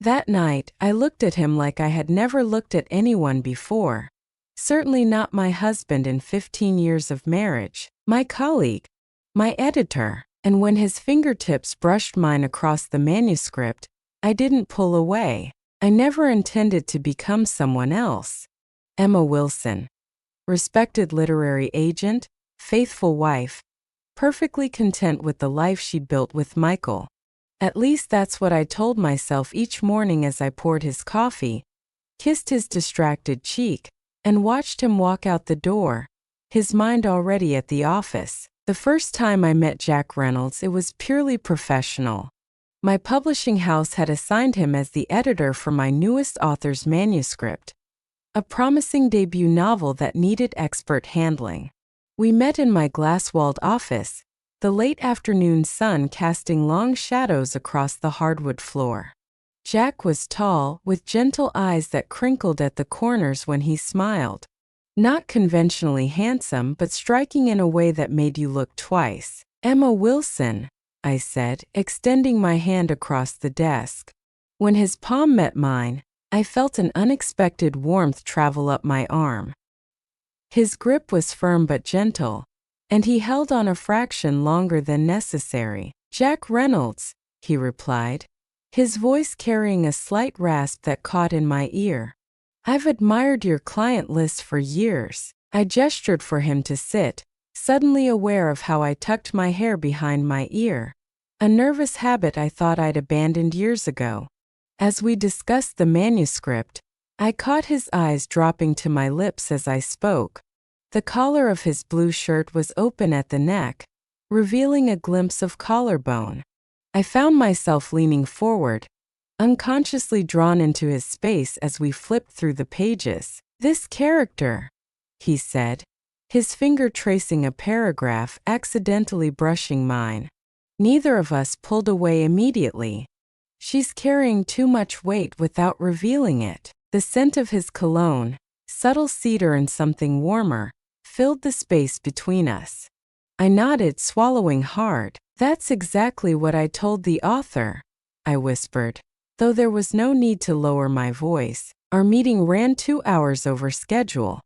That night, I looked at him like I had never looked at anyone before. Certainly not my husband in 15 years of marriage, my colleague, my editor. And when his fingertips brushed mine across the manuscript, I didn't pull away. I never intended to become someone else. Emma Wilson. Respected literary agent, faithful wife, perfectly content with the life she built with Michael. At least that's what I told myself each morning as I poured his coffee, kissed his distracted cheek, and watched him walk out the door, his mind already at the office. The first time I met Jack Reynolds, it was purely professional. My publishing house had assigned him as the editor for my newest author's manuscript, a promising debut novel that needed expert handling. We met in my glass-walled office, the late afternoon sun casting long shadows across the hardwood floor. Jack was tall, with gentle eyes that crinkled at the corners when he smiled. Not conventionally handsome, but striking in a way that made you look twice. "Emma Wilson," I said, extending my hand across the desk. When his palm met mine, I felt an unexpected warmth travel up my arm. His grip was firm but gentle, and he held on a fraction longer than necessary. "Jack Reynolds," he replied, his voice carrying a slight rasp that caught in my ear. "I've admired your client list for years." I gestured for him to sit, suddenly aware of how I tucked my hair behind my ear, a nervous habit I thought I'd abandoned years ago. As we discussed the manuscript, I caught his eyes dropping to my lips as I spoke. The collar of his blue shirt was open at the neck, revealing a glimpse of collarbone. I found myself leaning forward, unconsciously drawn into his space as we flipped through the pages. "This character," he said, his finger tracing a paragraph, accidentally brushing mine. Neither of us pulled away immediately. "She's carrying too much weight without revealing it." The scent of his cologne, subtle cedar and something warmer, filled the space between us. I nodded, swallowing hard. "That's exactly what I told the author," I whispered, though there was no need to lower my voice. Our meeting ran 2 hours over schedule.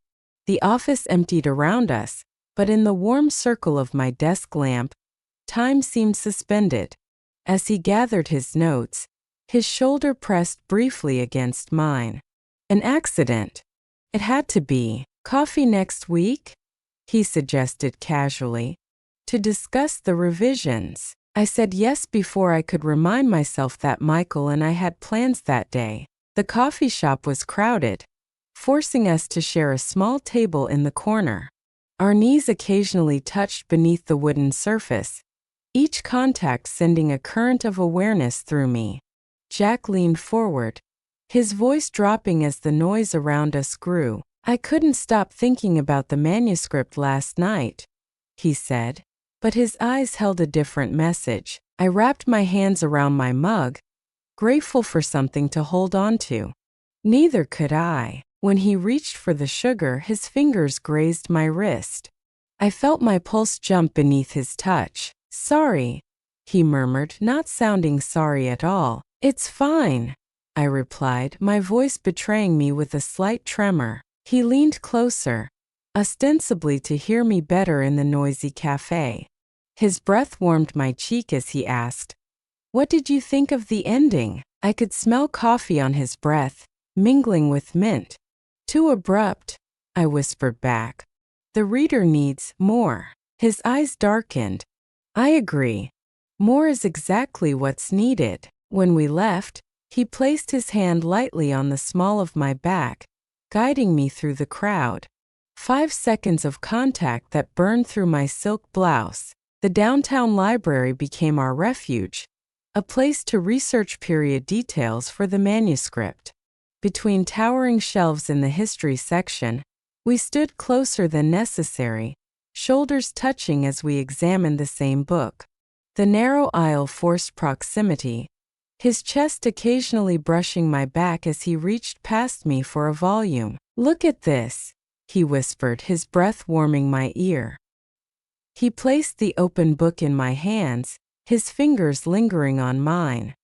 The office emptied around us, but in the warm circle of my desk lamp, time seemed suspended. As he gathered his notes, his shoulder pressed briefly against mine. "An accident. It had to be. Coffee next week?" he suggested casually. "To discuss the revisions." I said yes before I could remind myself that Michael and I had plans that day. The coffee shop was crowded, forcing us to share a small table in the corner. Our knees occasionally touched beneath the wooden surface, each contact sending a current of awareness through me. Jack leaned forward, his voice dropping as the noise around us grew. "I couldn't stop thinking about the manuscript last night," he said, but his eyes held a different message. I wrapped my hands around my mug, grateful for something to hold on to. Neither could I. When he reached for the sugar, his fingers grazed my wrist. I felt my pulse jump beneath his touch. "Sorry," he murmured, not sounding sorry at all. "It's fine," I replied, my voice betraying me with a slight tremor. He leaned closer, ostensibly to hear me better in the noisy cafe. His breath warmed my cheek as he asked, "What did you think of the ending?" I could smell coffee on his breath, mingling with mint. "Too abrupt," I whispered back. "The reader needs more." His eyes darkened. "I agree. More is exactly what's needed." When we left, he placed his hand lightly on the small of my back, guiding me through the crowd. 5 seconds of contact that burned through my silk blouse. The downtown library became our refuge, a place to research period details for the manuscript. Between towering shelves in the history section, we stood closer than necessary, shoulders touching as we examined the same book. The narrow aisle forced proximity, his chest occasionally brushing my back as he reached past me for a volume. "Look at this," he whispered, his breath warming my ear. He placed the open book in my hands, his fingers lingering on mine.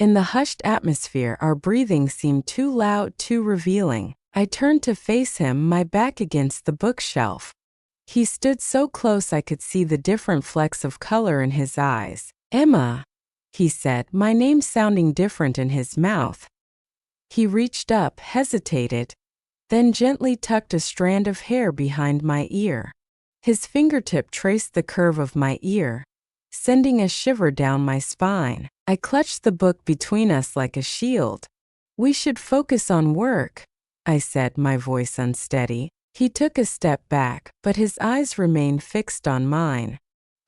In the hushed atmosphere, our breathing seemed too loud, too revealing. I turned to face him, my back against the bookshelf. He stood so close I could see the different flecks of color in his eyes. "Emma," he said, my name sounding different in his mouth. He reached up, hesitated, then gently tucked a strand of hair behind my ear. His fingertip traced the curve of my ear, sending a shiver down my spine. I clutched the book between us like a shield. "We should focus on work," I said, my voice unsteady. He took a step back, but his eyes remained fixed on mine.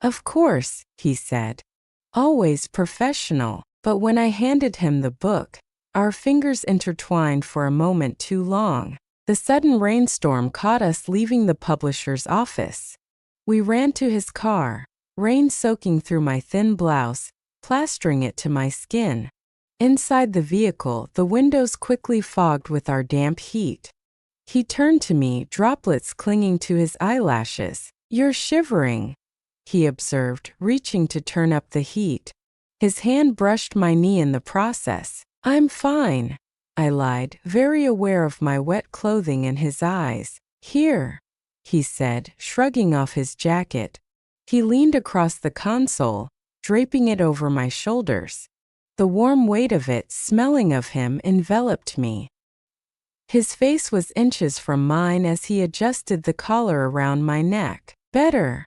"Of course," he said. "Always professional." But when I handed him the book, our fingers intertwined for a moment too long. The sudden rainstorm caught us leaving the publisher's office. We ran to his car, rain soaking through my thin blouse, plastering it to my skin. Inside the vehicle, the windows quickly fogged with our damp heat. He turned to me, droplets clinging to his eyelashes. "You're shivering," he observed, reaching to turn up the heat. His hand brushed my knee in the process. "I'm fine," I lied, very aware of my wet clothing in his eyes. "Here," he said, shrugging off his jacket. He leaned across the console, draping it over my shoulders. The warm weight of it, smelling of him, enveloped me. His face was inches from mine as he adjusted the collar around my neck. "Better?"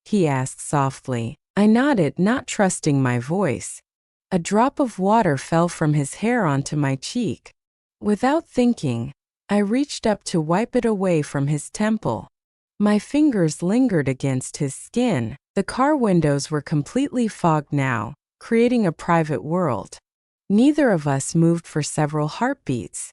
he asked softly. I nodded, not trusting my voice. A drop of water fell from his hair onto my cheek. Without thinking, I reached up to wipe it away from his temple. My fingers lingered against his skin. The car windows were completely fogged now, creating a private world. Neither of us moved for several heartbeats.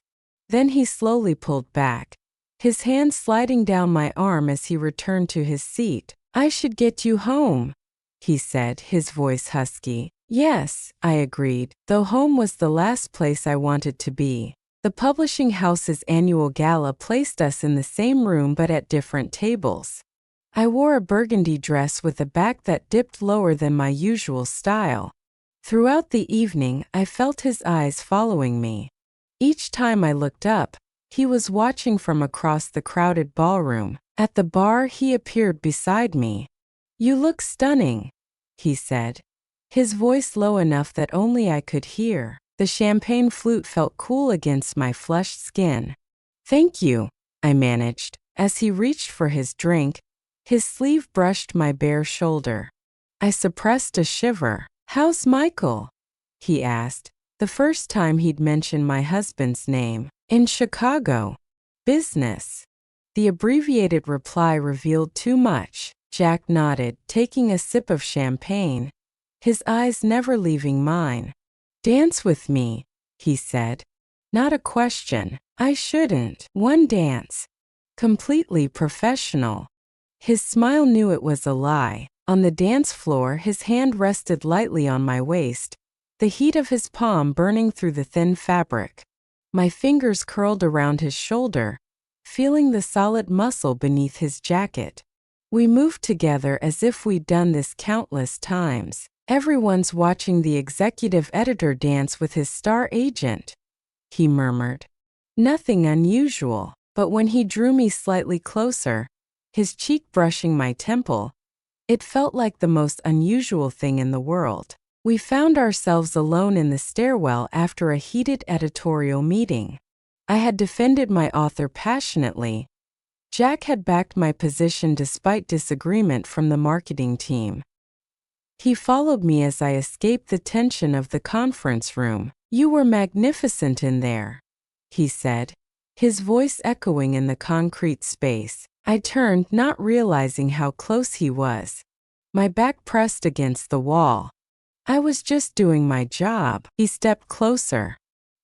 Then he slowly pulled back, his hand sliding down my arm as he returned to his seat. "I should get you home," he said, his voice husky. "Yes," I agreed, though home was the last place I wanted to be. The publishing house's annual gala placed us in the same room but at different tables. I wore a burgundy dress with a back that dipped lower than my usual style. Throughout the evening, I felt his eyes following me. Each time I looked up, he was watching from across the crowded ballroom. At the bar, he appeared beside me. "You look stunning," he said, his voice low enough that only I could hear. The champagne flute felt cool against my flushed skin. "Thank you," I managed. As he reached for his drink, his sleeve brushed my bare shoulder. I suppressed a shiver. "How's Michael?" he asked, the first time he'd mentioned my husband's name. "In Chicago. Business." The abbreviated reply revealed too much. Jack nodded, taking a sip of champagne, his eyes never leaving mine. "Dance with me," he said. Not a question. I shouldn't. One dance. Completely professional. His smile knew it was a lie. On the dance floor, his hand rested lightly on my waist, the heat of his palm burning through the thin fabric. My fingers curled around his shoulder, feeling the solid muscle beneath his jacket. We moved together as if we'd done this countless times. "Everyone's watching the executive editor dance with his star agent," he murmured. Nothing unusual, but when he drew me slightly closer, his cheek brushing my temple, it felt like the most unusual thing in the world. We found ourselves alone in the stairwell after a heated editorial meeting. I had defended my author passionately. Jack had backed my position despite disagreement from the marketing team. He followed me as I escaped the tension of the conference room. "You were magnificent in there," he said, his voice echoing in the concrete space. I turned, not realizing how close he was. My back pressed against the wall. "I was just doing my job." He stepped closer.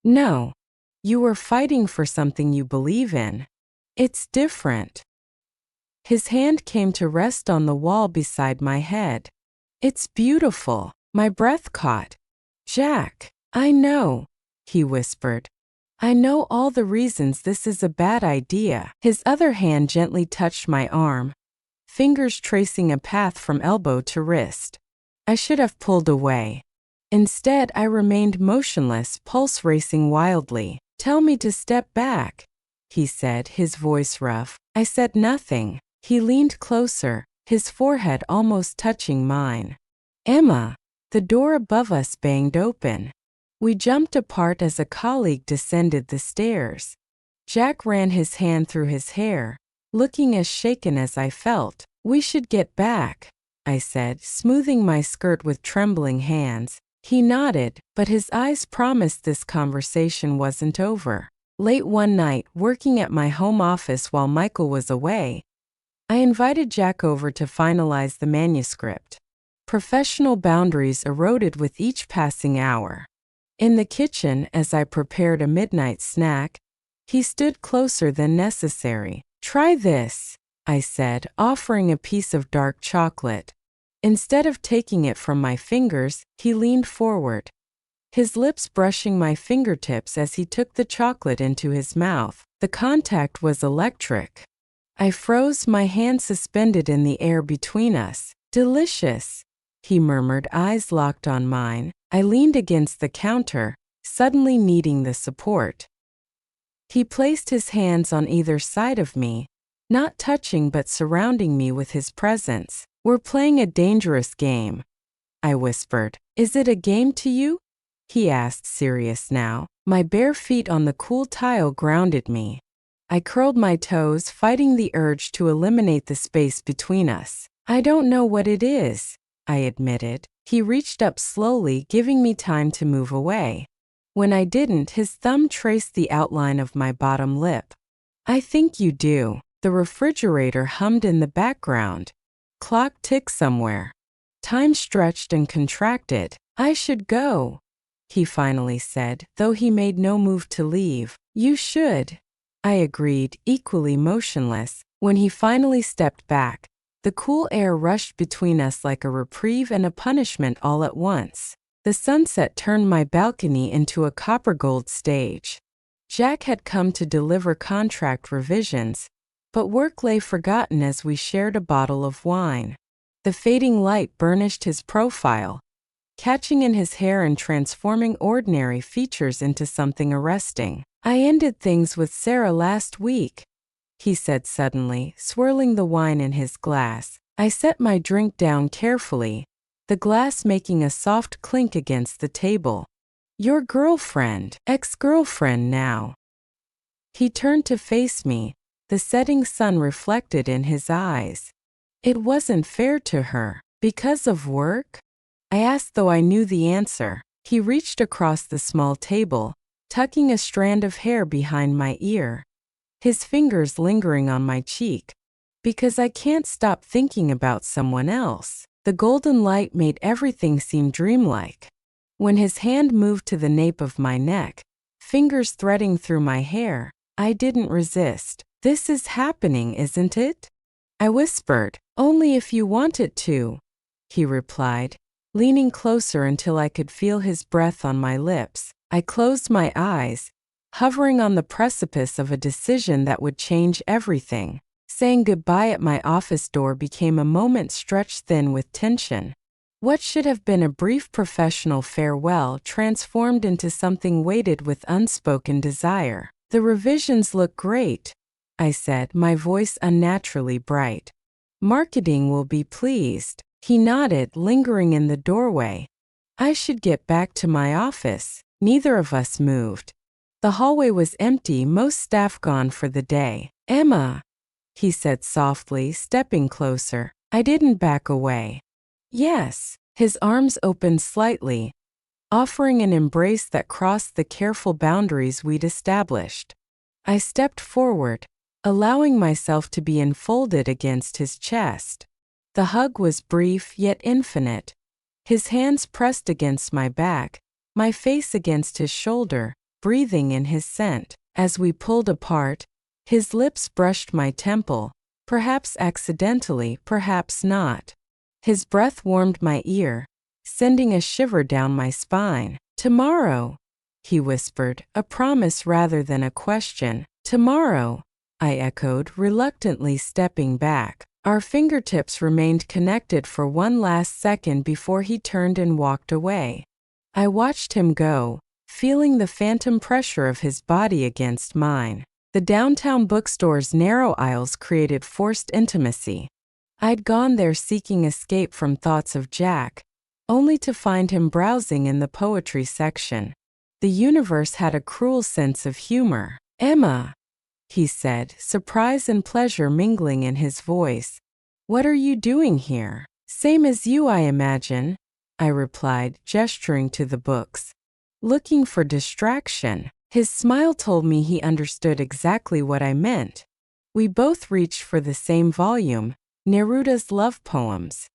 "No. You were fighting for something you believe in. It's different." His hand came to rest on the wall beside my head. "It's beautiful." My breath caught. "Jack, I know," he whispered. "I know all the reasons this is a bad idea." His other hand gently touched my arm, fingers tracing a path from elbow to wrist. I should have pulled away. Instead, I remained motionless, pulse racing wildly. "Tell me to step back," he said, his voice rough. I said nothing. He leaned closer, his forehead almost touching mine. "Emma!" The door above us banged open. We jumped apart as a colleague descended the stairs. Jack ran his hand through his hair, looking as shaken as I felt. "We should get back," I said, smoothing my skirt with trembling hands. He nodded, but his eyes promised this conversation wasn't over. Late one night, working at my home office while Michael was away, I invited Jack over to finalize the manuscript. Professional boundaries eroded with each passing hour. In the kitchen, as I prepared a midnight snack, he stood closer than necessary. "Try this," I said, offering a piece of dark chocolate. Instead of taking it from my fingers, he leaned forward, his lips brushing my fingertips as he took the chocolate into his mouth. The contact was electric. I froze, my hand suspended in the air between us. "Delicious," he murmured, eyes locked on mine. I leaned against the counter, suddenly needing the support. He placed his hands on either side of me, not touching but surrounding me with his presence. "We're playing a dangerous game," I whispered. "Is it a game to you?" he asked, serious now. My bare feet on the cool tile grounded me. I curled my toes, fighting the urge to eliminate the space between us. "I don't know what it is," I admitted. He reached up slowly, giving me time to move away. When I didn't, his thumb traced the outline of my bottom lip. "I think you do." The refrigerator hummed in the background. Clock ticked somewhere. Time stretched and contracted. "I should go," he finally said, though he made no move to leave. "You should," I agreed, equally motionless. When he finally stepped back, the cool air rushed between us like a reprieve and a punishment all at once. The sunset turned my balcony into a copper-gold stage. Jack had come to deliver contract revisions, but work lay forgotten as we shared a bottle of wine. The fading light burnished his profile, catching in his hair and transforming ordinary features into something arresting. "I ended things with Sarah last week," he said suddenly, swirling the wine in his glass. I set my drink down carefully, the glass making a soft clink against the table. "Your girlfriend, ex-girlfriend now." He turned to face me, the setting sun reflected in his eyes. "It wasn't fair to her. Because of work?" I asked, though I knew the answer. He reached across the small table, tucking a strand of hair behind my ear, his fingers lingering on my cheek. "Because I can't stop thinking about someone else." The golden light made everything seem dreamlike. When his hand moved to the nape of my neck, fingers threading through my hair, I didn't resist. "This is happening, isn't it?" I whispered. "Only if you want it to," he replied, leaning closer until I could feel his breath on my lips. I closed my eyes, hovering on the precipice of a decision that would change everything. Saying goodbye at my office door became a moment stretched thin with tension. What should have been a brief professional farewell transformed into something weighted with unspoken desire. "The revisions look great," I said, my voice unnaturally bright. "Marketing will be pleased." He nodded, lingering in the doorway. I should get back to my office. Neither of us moved. The hallway was empty, most staff gone for the day. "Emma," he said softly, stepping closer. I didn't back away. "Yes." His arms opened slightly, offering an embrace that crossed the careful boundaries we'd established. I stepped forward, allowing myself to be enfolded against his chest. The hug was brief yet infinite. His hands pressed against my back, my face against his shoulder, breathing in his scent. As we pulled apart, his lips brushed my temple, perhaps accidentally, perhaps not. His breath warmed my ear, sending a shiver down my spine. "Tomorrow," he whispered, a promise rather than a question. "Tomorrow," I echoed, reluctantly stepping back. Our fingertips remained connected for one last second before he turned and walked away. I watched him go, feeling the phantom pressure of his body against mine. The downtown bookstore's narrow aisles created forced intimacy. I'd gone there seeking escape from thoughts of Jack, only to find him browsing in the poetry section. The universe had a cruel sense of humor. "Emma," he said, surprise and pleasure mingling in his voice. "What are you doing here?" "Same as you, I imagine," I replied, gesturing to the books. "Looking for distraction." His smile told me he understood exactly what I meant. We both reached for the same volume, Neruda's love poems.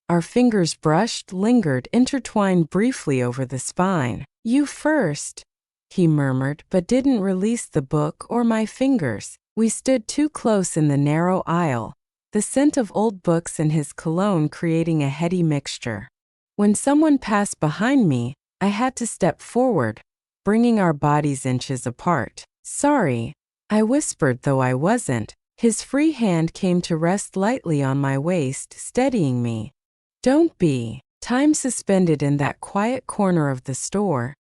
Our fingers brushed, lingered, intertwined briefly over the spine. "You first," he murmured, but didn't release the book or my fingers. We stood too close in the narrow aisle, the scent of old books and his cologne creating a heady mixture. When someone passed behind me, I had to step forward, bringing our bodies inches apart. "Sorry," I whispered, though I wasn't. His free hand came to rest lightly on my waist, steadying me. "Don't be." Time suspended in that quiet corner of the store,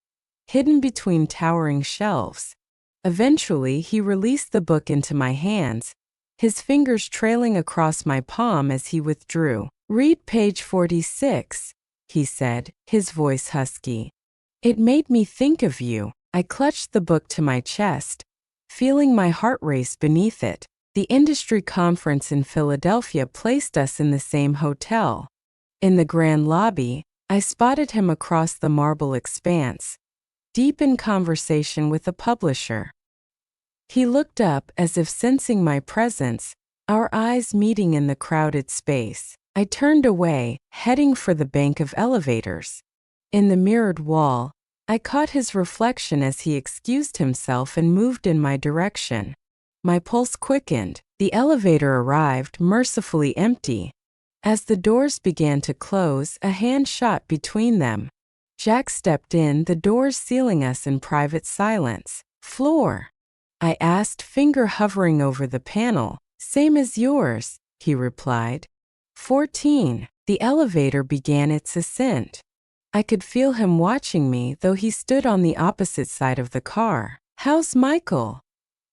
hidden between towering shelves. Eventually, he released the book into my hands, his fingers trailing across my palm as he withdrew. "Read page 46, he said, his voice husky. "It made me think of you." I clutched the book to my chest, feeling my heart race beneath it. The industry conference in Philadelphia placed us in the same hotel. In the grand lobby, I spotted him across the marble expanse, deep in conversation with a publisher. He looked up as if sensing my presence, our eyes meeting in the crowded space. I turned away, heading for the bank of elevators. In the mirrored wall, I caught his reflection as he excused himself and moved in my direction. My pulse quickened. The elevator arrived, mercifully empty. As the doors began to close, a hand shot between them. Jack stepped in, the doors sealing us in private silence. "Floor?" I asked, finger hovering over the panel. "Same as yours," he replied. 14. The elevator began its ascent. I could feel him watching me, though he stood on the opposite side of the car. "How's Michael?"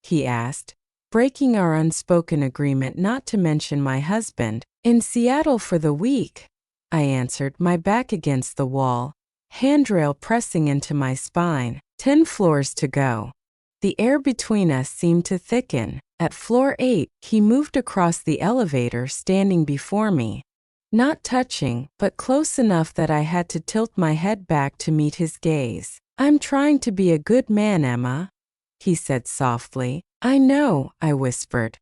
he asked, breaking our unspoken agreement not to mention my husband. "In Seattle for the week," I answered, my back against the wall, handrail pressing into my spine. 10 floors to go. The air between us seemed to thicken. At floor 8, he moved across the elevator, standing before me. Not touching, but close enough that I had to tilt my head back to meet his gaze. "I'm trying to be a good man, Emma," he said softly. "I know," I whispered.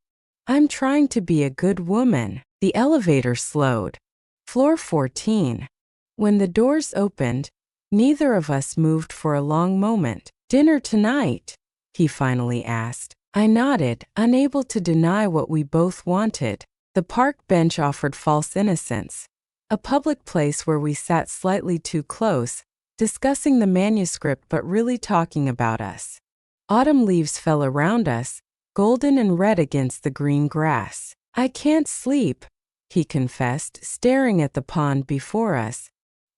"I'm trying to be a good woman." The elevator slowed. Floor 14. When the doors opened, neither of us moved for a long moment. "Dinner tonight?" he finally asked. I nodded, unable to deny what we both wanted. The park bench offered false innocence. A public place where we sat slightly too close, discussing the manuscript but really talking about us. Autumn leaves fell around us, golden and red against the green grass. "I can't sleep," he confessed, staring at the pond before us.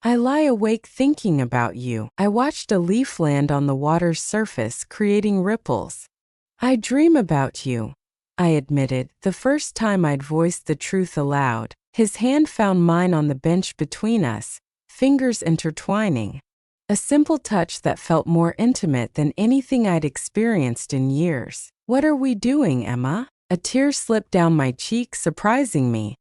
"I lie awake thinking about you." I watched a leaf land on the water's surface, creating ripples. "I dream about you," I admitted, the first time I'd voiced the truth aloud. His hand found mine on the bench between us, fingers intertwining. A simple touch that felt more intimate than anything I'd experienced in years. "What are we doing, Emma?" A tear slipped down my cheek, surprising me.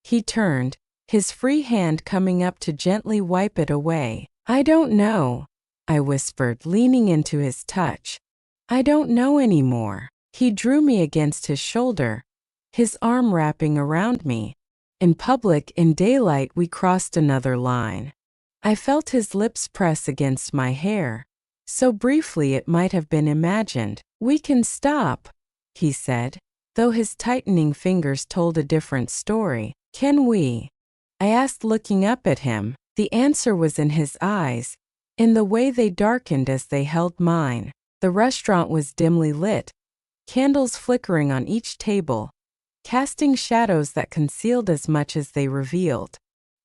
He turned, his free hand coming up to gently wipe it away. "I don't know," I whispered, leaning into his touch. "I don't know anymore." He drew me against his shoulder, his arm wrapping around me. In public, in daylight, we crossed another line. I felt his lips press against my hair, so briefly it might have been imagined. "We can stop," he said, though his tightening fingers told a different story. "Can we?" I asked, looking up at him. The answer was in his eyes, in the way they darkened as they held mine. The restaurant was dimly lit, candles flickering on each table, casting shadows that concealed as much as they revealed.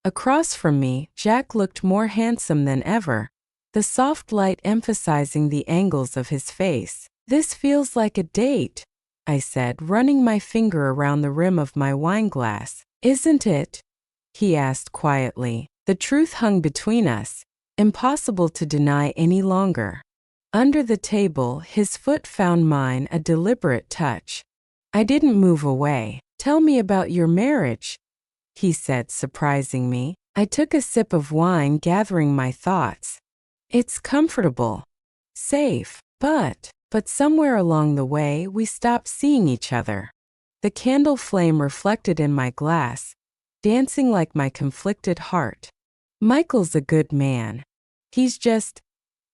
Across from me, Jack looked more handsome than ever, the soft light emphasizing the angles of his face. "This feels like a date," I said, running my finger around the rim of my wineglass. "Isn't it?" he asked quietly. The truth hung between us, impossible to deny any longer. Under the table, his foot found mine, a deliberate touch. I didn't move away. "Tell me about your marriage," he said, surprising me. I took a sip of wine, gathering my thoughts. "It's comfortable, safe, but somewhere along the way we stopped seeing each other." The candle flame reflected in my glass, dancing like my conflicted heart. "Michael's a good man. He's just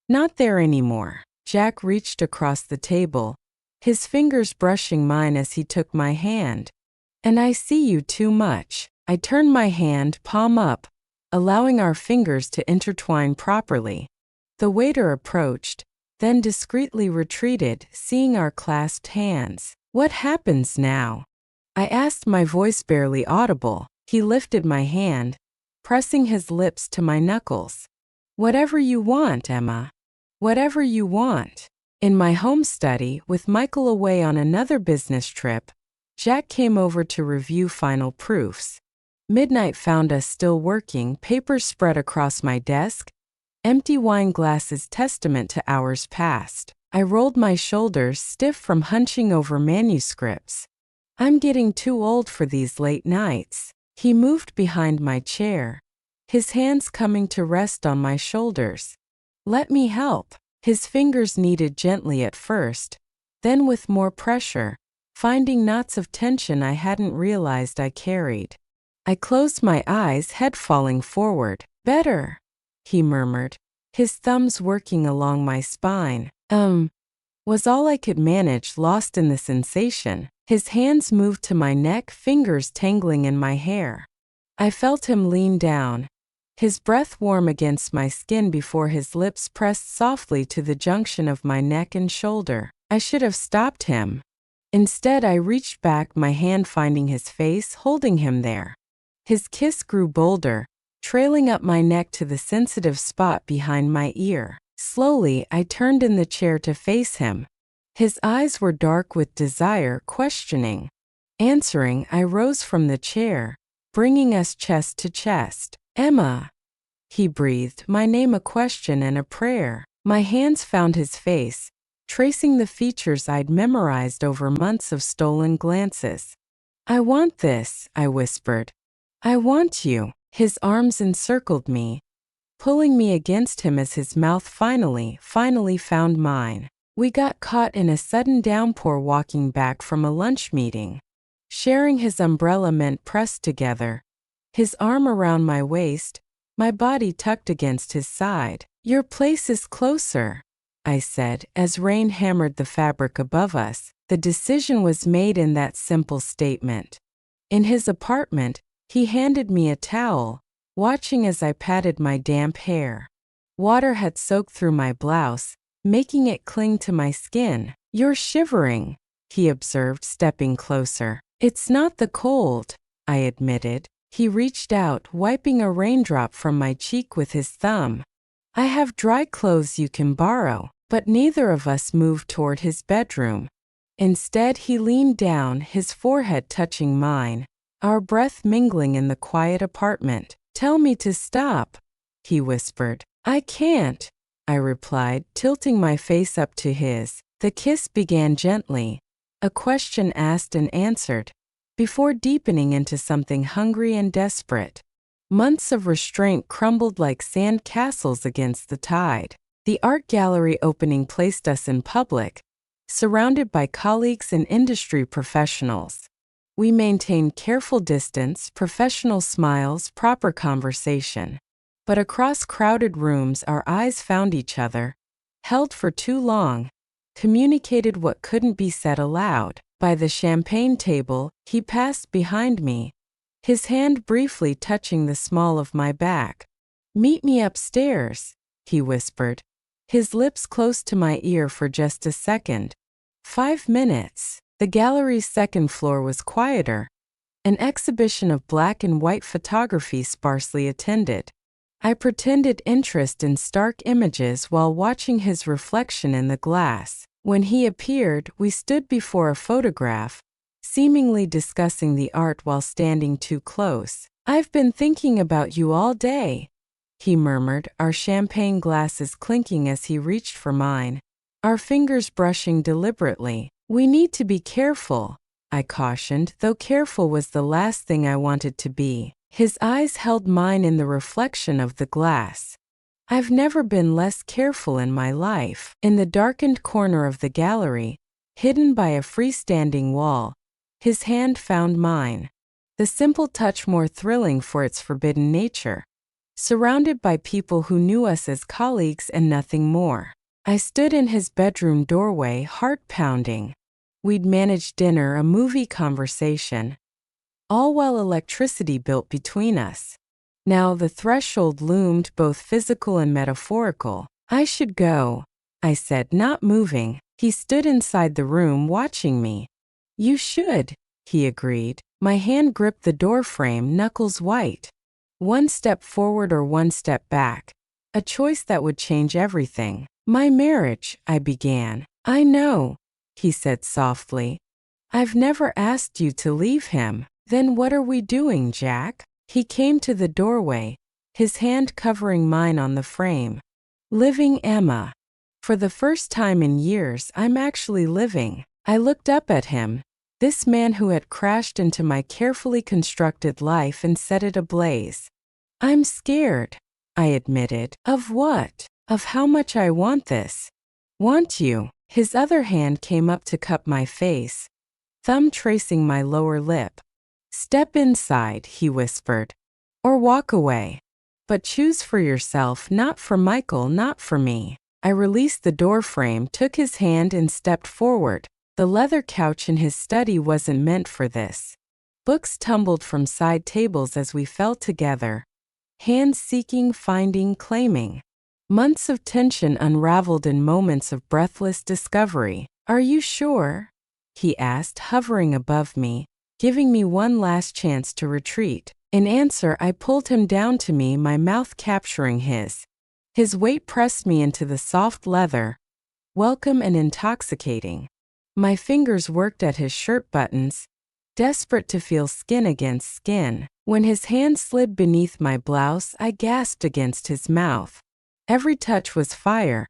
not there anymore." Jack reached across the table, his fingers brushing mine as he took my hand. "And I see you too much." I turned my hand, palm up, allowing our fingers to intertwine properly. The waiter approached, then discreetly retreated, seeing our clasped hands. "What happens now?" I asked, my voice barely audible. He lifted my hand, pressing his lips to my knuckles. "Whatever you want, Emma. Whatever you want." In my home study, with Michael away on another business trip, Jack came over to review final proofs. Midnight found us still working, papers spread across my desk, empty wine glasses testament to hours past. I rolled my shoulders, stiff from hunching over manuscripts. "I'm getting too old for these late nights." He moved behind my chair, his hands coming to rest on my shoulders. "Let me help." His fingers kneaded gently at first, then with more pressure, finding knots of tension I hadn't realized I carried. I closed my eyes, head falling forward. "Better," he murmured, his thumbs working along my spine. Was all I could manage, lost in the sensation. His hands moved to my neck, fingers tangling in my hair. I felt him lean down, his breath warm against my skin before his lips pressed softly to the junction of my neck and shoulder. I should have stopped him. Instead, I reached back, my hand finding his face, holding him there. His kiss grew bolder, trailing up my neck to the sensitive spot behind my ear. Slowly, I turned in the chair to face him. His eyes were dark with desire, questioning. Answering, I rose from the chair, bringing us chest to chest. "Emma," he breathed, my name a question and a prayer. My hands found his face, tracing the features I'd memorized over months of stolen glances. "I want this," I whispered. "I want you." His arms encircled me, pulling me against him as his mouth finally found mine. We got caught in a sudden downpour walking back from a lunch meeting. Sharing his umbrella meant pressed together, his arm around my waist, my body tucked against his side. "Your place is closer," I said, as rain hammered the fabric above us. The decision was made in that simple statement. In his apartment, he handed me a towel, watching as I patted my damp hair. Water had soaked through my blouse, making it cling to my skin. "You're shivering," he observed, stepping closer. "It's not the cold," I admitted. He reached out, wiping a raindrop from my cheek with his thumb. "I have dry clothes you can borrow." But neither of us moved toward his bedroom. Instead, he leaned down, his forehead touching mine, our breath mingling in the quiet apartment. "Tell me to stop," he whispered. "I can't," I replied, tilting my face up to his. The kiss began gently, a question asked and answered, before deepening into something hungry and desperate. Months of restraint crumbled like sand castles against the tide. The art gallery opening placed us in public, surrounded by colleagues and industry professionals. We maintained careful distance, professional smiles, proper conversation. But across crowded rooms, our eyes found each other, held for too long, communicated what couldn't be said aloud. By the champagne table, he passed behind me, his hand briefly touching the small of my back. "Meet me upstairs," he whispered, his lips close to my ear for just a second. 5 minutes. The gallery's second floor was quieter, an exhibition of black and white photography sparsely attended. I pretended interest in stark images while watching his reflection in the glass. When he appeared, we stood before a photograph, seemingly discussing the art while standing too close. "I've been thinking about you all day," he murmured, our champagne glasses clinking as he reached for mine, our fingers brushing deliberately. "We need to be careful," I cautioned, though careful was the last thing I wanted to be. His eyes held mine in the reflection of the glass. I've never been less careful in my life. In the darkened corner of the gallery, hidden by a freestanding wall, his hand found mine, the simple touch more thrilling for its forbidden nature. Surrounded by people who knew us as colleagues and nothing more. I stood in his bedroom doorway, heart pounding. We'd managed dinner, a movie conversation, all while electricity built between us. Now the threshold loomed, both physical and metaphorical. "I should go," I said, not moving. He stood inside the room watching me. "You should," he agreed. My hand gripped the doorframe, knuckles white. One step forward or one step back. A choice that would change everything. "My marriage," I began. "I know," he said softly. "I've never asked you to leave him." "Then what are we doing, Jack?" He came to the doorway, his hand covering mine on the frame. "Living, Emma. For the first time in years, I'm actually living." I looked up at him, this man who had crashed into my carefully constructed life and set it ablaze. "I'm scared," I admitted. "Of what?" "Of how much I want this. Want you." His other hand came up to cup my face, thumb tracing my lower lip. "Step inside," he whispered, "or walk away. But choose for yourself, not for Michael, not for me." I released the doorframe, took his hand and stepped forward. The leather couch in his study wasn't meant for this. Books tumbled from side tables as we fell together. Hands seeking, finding, claiming. Months of tension unraveled in moments of breathless discovery. "Are you sure?" he asked, hovering above me, giving me one last chance to retreat. In answer, I pulled him down to me, my mouth capturing his. His weight pressed me into the soft leather, welcome and intoxicating. My fingers worked at his shirt buttons, desperate to feel skin against skin. When his hand slid beneath my blouse, I gasped against his mouth. Every touch was fire.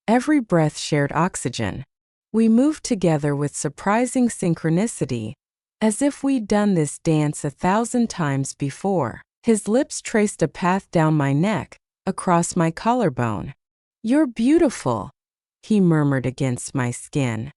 Every breath shared oxygen. We moved together with surprising synchronicity, as if we'd done this dance 1,000 times before. His lips traced a path down my neck, across my collarbone. "You're beautiful," he murmured against my skin.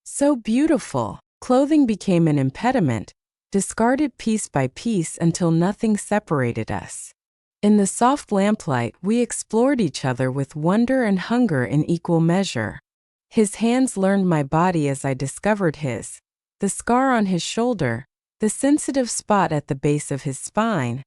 "So beautiful." Clothing became an impediment, discarded piece by piece until nothing separated us. In the soft lamplight, we explored each other with wonder and hunger in equal measure. His hands learned my body as I discovered his. The scar on his shoulder, the sensitive spot at the base of his spine,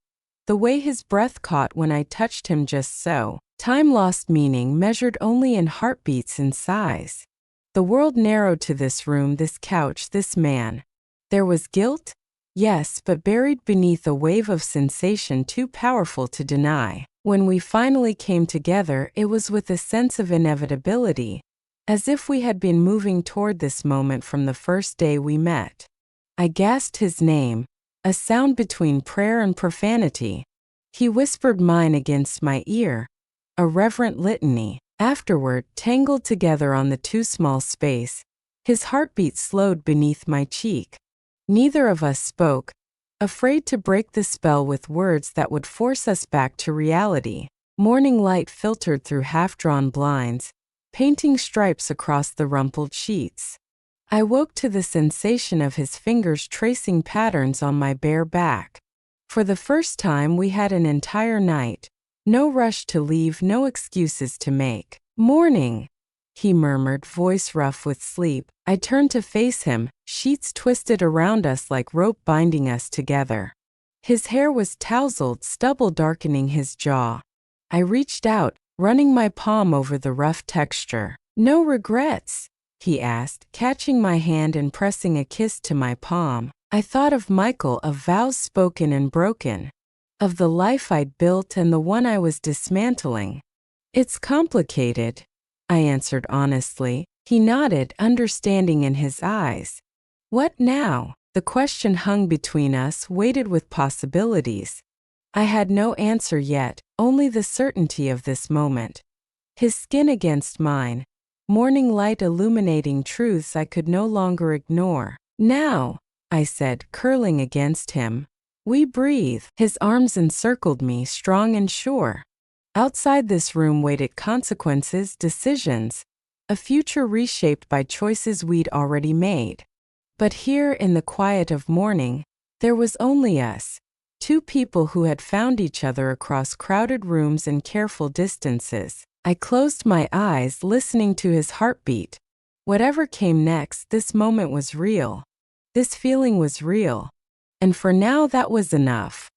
the way his breath caught when I touched him just so. Time lost meaning, measured only in heartbeats and sighs. The world narrowed to this room, this couch, this man. There was guilt? Yes, but buried beneath a wave of sensation too powerful to deny. When we finally came together, it was with a sense of inevitability, as if we had been moving toward this moment from the first day we met. I gasped his name, a sound between prayer and profanity. He whispered mine against my ear, a reverent litany. Afterward, tangled together on the too small space, his heartbeat slowed beneath my cheek. Neither of us spoke, afraid to break the spell with words that would force us back to reality. Morning light filtered through half-drawn blinds, painting stripes across the rumpled sheets. I woke to the sensation of his fingers tracing patterns on my bare back. For the first time, we had an entire night. No rush to leave, no excuses to make. "Morning," he murmured, voice rough with sleep. I turned to face him, sheets twisted around us like rope binding us together. His hair was tousled, stubble darkening his jaw. I reached out, running my palm over the rough texture. "No regrets?" he asked, catching my hand and pressing a kiss to my palm. I thought of Michael, of vows spoken and broken, of the life I'd built and the one I was dismantling. It's complicated, I answered honestly. He nodded, understanding in his eyes. What now? The question hung between us, weighted with possibilities. I had no answer yet, only the certainty of this moment. His skin against mine, morning light illuminating truths I could no longer ignore. Now, I said, curling against him, we breathe. His arms encircled me, strong and sure. Outside this room waited consequences, decisions, a future reshaped by choices we'd already made. But here in the quiet of morning, there was only us, two people who had found each other across crowded rooms and careful distances. I closed my eyes, listening to his heartbeat. Whatever came next, this moment was real. This feeling was real. And for now, that was enough.